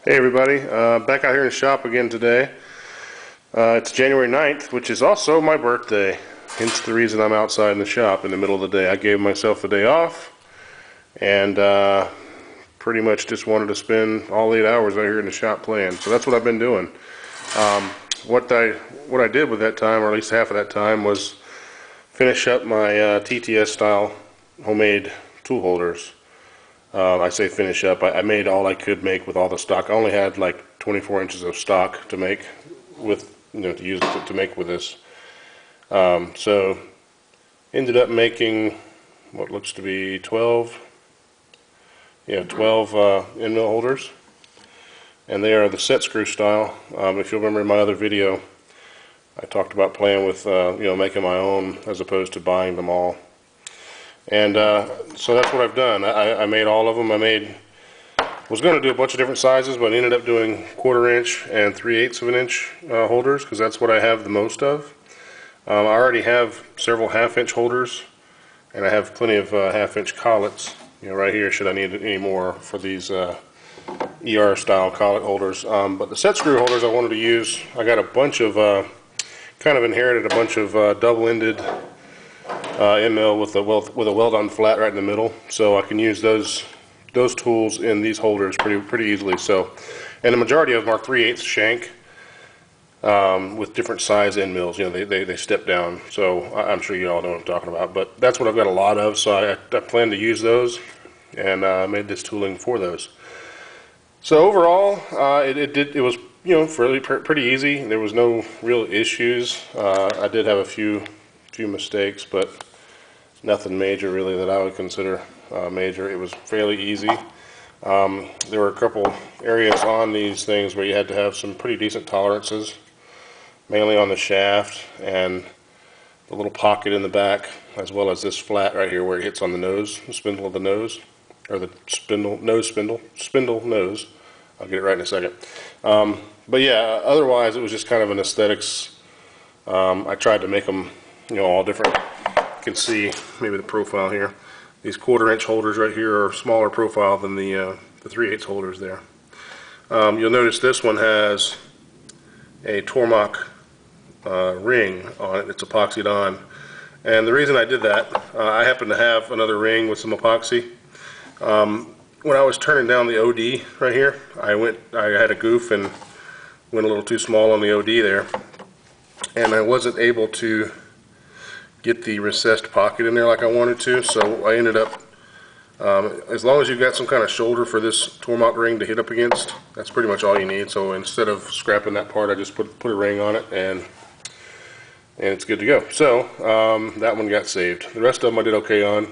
Hey everybody, back out here in the shop again today. It's January 9th, which is also my birthday, hence the reason I'm outside in the shop in the middle of the day. I gave myself a day off and pretty much just wanted to spend all 8 hours out here in the shop playing. So that's what I've been doing. What I did with that time, or at least half of that time, was finish up my TTS style homemade tool holders. I say finish up. I made all I could make with all the stock. I only had like 24 inches of stock to make with, to use to make with this. So ended up making what looks to be 12 end mill holders, and they are the set screw style. If you remember in my other video, I talked about playing with making my own as opposed to buying them all. And so that's what I've done. I made all of them. Was going to do a bunch of different sizes, but I ended up doing 1/4 inch and 3/8 of an inch holders, because that's what I have the most of. I already have several 1/2 inch holders, and I have plenty of 1/2 inch collets, right here, should I need any more for these ER style collet holders. But the set screw holders I wanted to use, I got a bunch of, kind of inherited a bunch of double-ended end mill with a weld-on flat right in the middle, so I can use those tools in these holders pretty easily. So, and the majority of them are 3/8 shank with different size end mills. They step down. So I'm sure you all know what I'm talking about. But that's what I've got a lot of. So I plan to use those, and made this tooling for those. So overall, it was pretty easy. There was no real issues. I did have a few mistakes, but nothing major really that I would consider major. It was fairly easy. There were a couple areas on these things where you had to have some pretty decent tolerances, mainly on the shaft and the little pocket in the back, as well as this flat right here where it hits on the nose, the spindle of the nose, or the spindle nose. I'll get it right in a second. But yeah, otherwise it was just kind of an aesthetics. I tried to make them all different. You can see maybe the profile here. These 1/4 inch holders right here are smaller profile than the 3/8 holders there. You'll notice this one has a Tormach ring on it. It's epoxied on, and the reason I did that, I happen to have another ring with some epoxy. When I was turning down the OD right here, I had a goof and went a little too small on the OD there, and I wasn't able to get the recessed pocket in there like I wanted to, so I ended up, as long as you've got some kind of shoulder for this Tormach ring to hit up against, that's pretty much all you need. So instead of scrapping that part, I just put a ring on it, and it's good to go. So that one got saved. The rest of them I did okay on.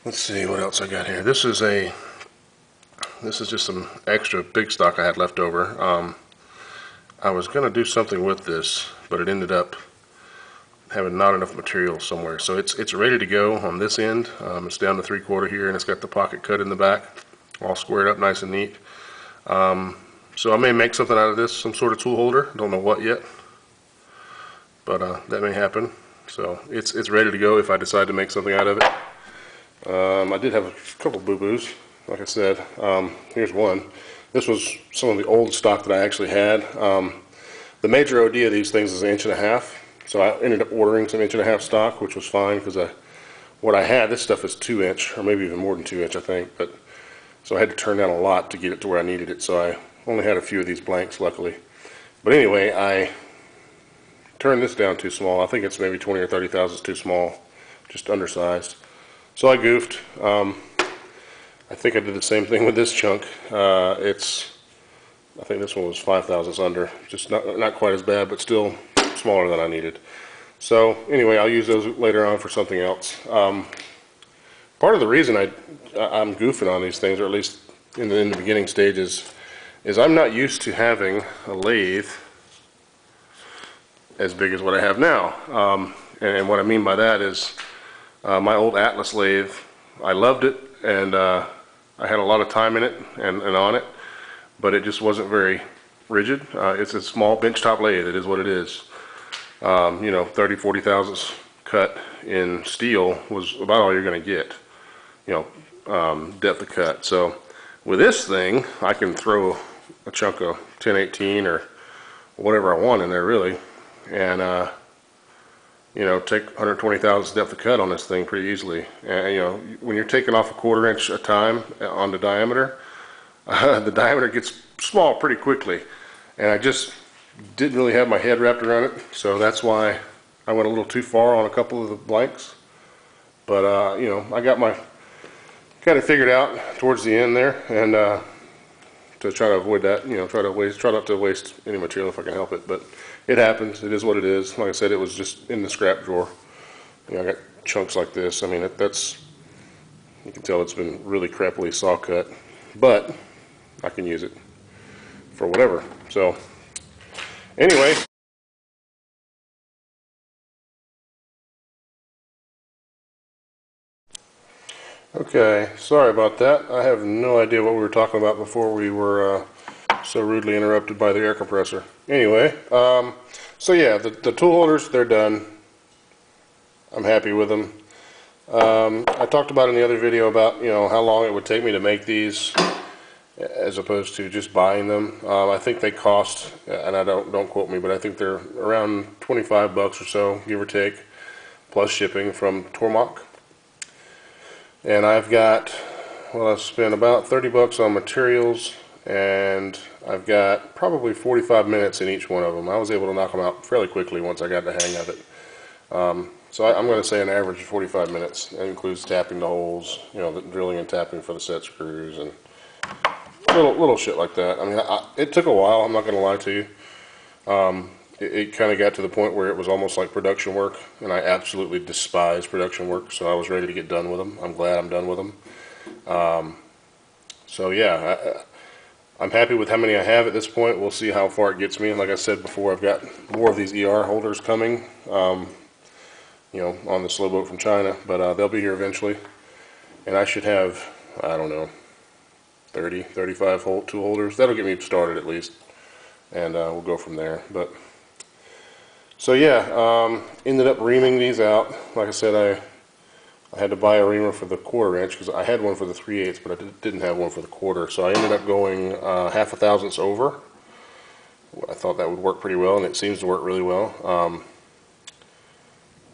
Let's see what else I got here. This is just some extra big stock I had left over. I was going to do something with this, but it ended up having not enough material somewhere. So it's ready to go on this end. It's down to 3/4 here, and it's got the pocket cut in the back, all squared up nice and neat. So I may make something out of this, some sort of tool holder. Don't know what yet, but that may happen. So it's ready to go if I decide to make something out of it. I did have a couple boo-boos, like I said. Here's one. This was some of the old stock that I actually had. The major OD of these things is 1.5 inches. So I ended up ordering some 1.5 inch stock, which was fine, because what I had, this stuff is 2 inch, or maybe even more than 2 inch, I think. But so I had to turn down a lot to get it to where I needed it. So I only had a few of these blanks, luckily. But anyway, I turned this down too small. I think it's maybe 20 or 30 thousandths too small, just undersized. So I goofed. I think I did the same thing with this chunk. I think this one was 5 thousandths under, just not quite as bad, but still smaller than I needed. So anyway, I'll use those later on for something else. Part of the reason I'm goofing on these things, or at least in the beginning stages, is I'm not used to having a lathe as big as what I have now. And what I mean by that is my old Atlas lathe, I loved it, and I had a lot of time in it and on it, but it just wasn't very rigid. It's a small benchtop lathe. It is what it is. 30-40 thousandths cut in steel was about all you're going to get, depth of cut. So With this thing, I can throw a chunk of 1018 or whatever I want in there really, and you know, take 120 thousandths depth of cut on this thing pretty easily. And you know, when you're taking off a 1/4 inch a time on the diameter, the diameter gets small pretty quickly, and I just didn't really have my head wrapped around it, so that's why I went a little too far on a couple of the blanks. But you know, I got my kind of figured out towards the end there, and to try to avoid that, you know, try not to waste any material if I can help it. But it happens. It is what it is. Like I said, it was just in the scrap drawer. You know, I got chunks like this. I mean, that's, you can tell it's been really crappily saw cut, but I can use it for whatever. So anyway. Okay, sorry about that. I have no idea what we were talking about before we were so rudely interrupted by the air compressor. Anyway, so yeah, the tool holders, they're done. I'm happy with them. I talked about in the other video about, you know, how long it would take me to make these as opposed to just buying them. I think they cost, and I don't quote me, but I think they're around 25 bucks or so, give or take, plus shipping from Tormach. And I've got, well, I've spent about 30 bucks on materials, and I've got probably 45 minutes in each one of them. I was able to knock them out fairly quickly once I got the hang of it. So I'm going to say an average of 45 minutes. That includes tapping the holes, you know, the drilling and tapping for the set screws, and little shit like that. I mean, it took a while, I'm not going to lie to you. It kind of got to the point where it was almost like production work, and I absolutely despise production work, so I was ready to get done with them. I'm glad I'm done with them. So yeah, I'm happy with how many I have at this point. We'll see how far it gets me. And like I said before, I've got more of these ER holders coming, you know, on the slow boat from China, but they'll be here eventually. And I should have, I don't know, 30, 35 tool holders. That'll get me started at least, and we'll go from there. But so yeah, ended up reaming these out. Like I said, I had to buy a reamer for the 1/4 inch because I had one for the 3/8, but I didn't have one for the 1/4. So I ended up going 1/2 thousandths over. I thought that would work pretty well, and it seems to work really well.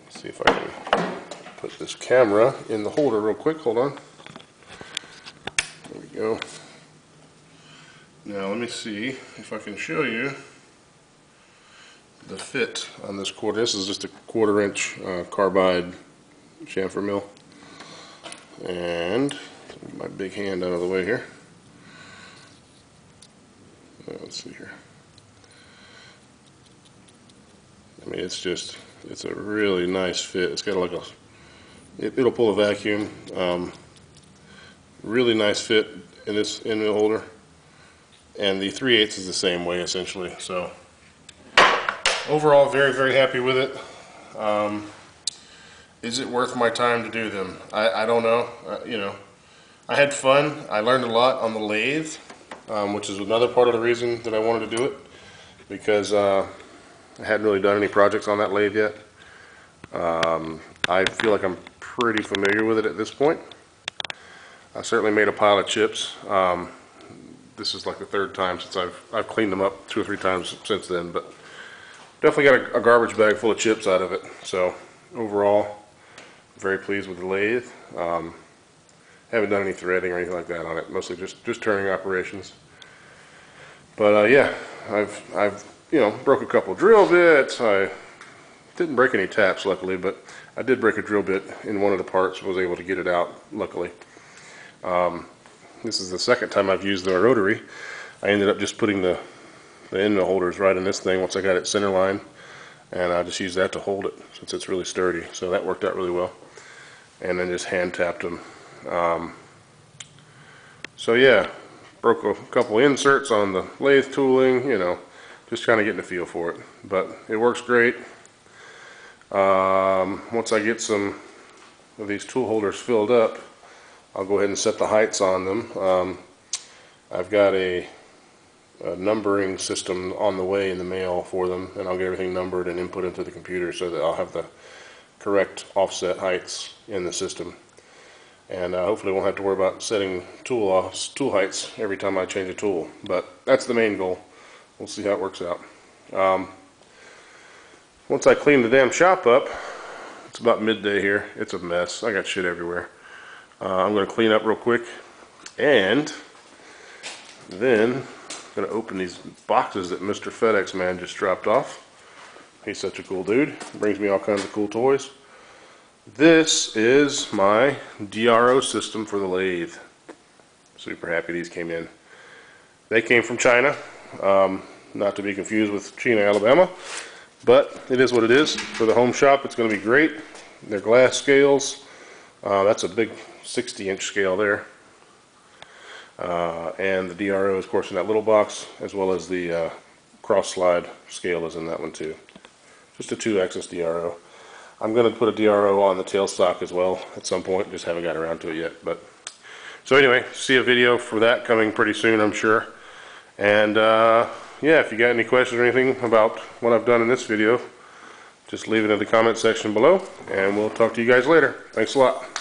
Let's see if I can put this camera in the holder real quick. Hold on. There we go. Now let me see if I can show you the fit on this 1/4. This is just a 1/4 inch carbide chamfer mill, and my big hand out of the way here. Let's see here. I mean, it's a really nice fit. It's got like a, it'll pull a vacuum. Really nice fit in this end mill holder, and the 3/8 is the same way essentially. So overall, very happy with it. Is it worth my time to do them? I don't know. You know, I had fun. I learned a lot on the lathe, which is another part of the reason that I wanted to do it, because I hadn't really done any projects on that lathe yet. I feel like I'm pretty familiar with it at this point. I certainly made a pile of chips. This is like the 3rd time since I've cleaned them up 2 or 3 times since then, but definitely got a garbage bag full of chips out of it. So overall, very pleased with the lathe. Haven't done any threading or anything like that on it. Mostly just turning operations. But yeah, I've you know, broke a couple drill bits. I didn't break any taps, luckily, but I did break a drill bit in one of the parts. Was able to get it out, luckily. This is the 2nd time I've used the rotary. I ended up just putting the end mill holders right in this thing once I got it center line, and I just used that to hold it since it's really sturdy. So that worked out really well. And then just hand tapped them. So yeah, broke a couple inserts on the lathe tooling, you know, just kind of getting a feel for it. But it works great. Once I get some of these tool holders filled up, I'll go ahead and set the heights on them. I've got a numbering system on the way in the mail for them, and I'll get everything numbered and input into the computer so that I'll have the correct offset heights in the system. and hopefully won't have to worry about setting tool heights every time I change a tool. But that's the main goal. We'll see how it works out. Once I clean the damn shop up, it's about midday here. It's a mess. I got shit everywhere. I'm going to clean up real quick, and then I'm going to open these boxes that Mr. FedEx man just dropped off. He's such a cool dude. Brings me all kinds of cool toys. This is my DRO system for the lathe. Super happy these came in. They came from China, not to be confused with Chino, Alabama, but it is what it is. For the home shop, it's going to be great. They're glass scales. That's a big 60-inch scale there. And the DRO is, of course, in that little box, as well as the cross-slide scale is in that one too. Just a 2-axis DRO. I'm going to put a DRO on the tailstock as well at some point. Just haven't got around to it yet. But so anyway, see a video for that coming pretty soon, I'm sure. And yeah, if you got any questions or anything about what I've done in this video, just leave it in the comment section below, and we'll talk to you guys later. Thanks a lot.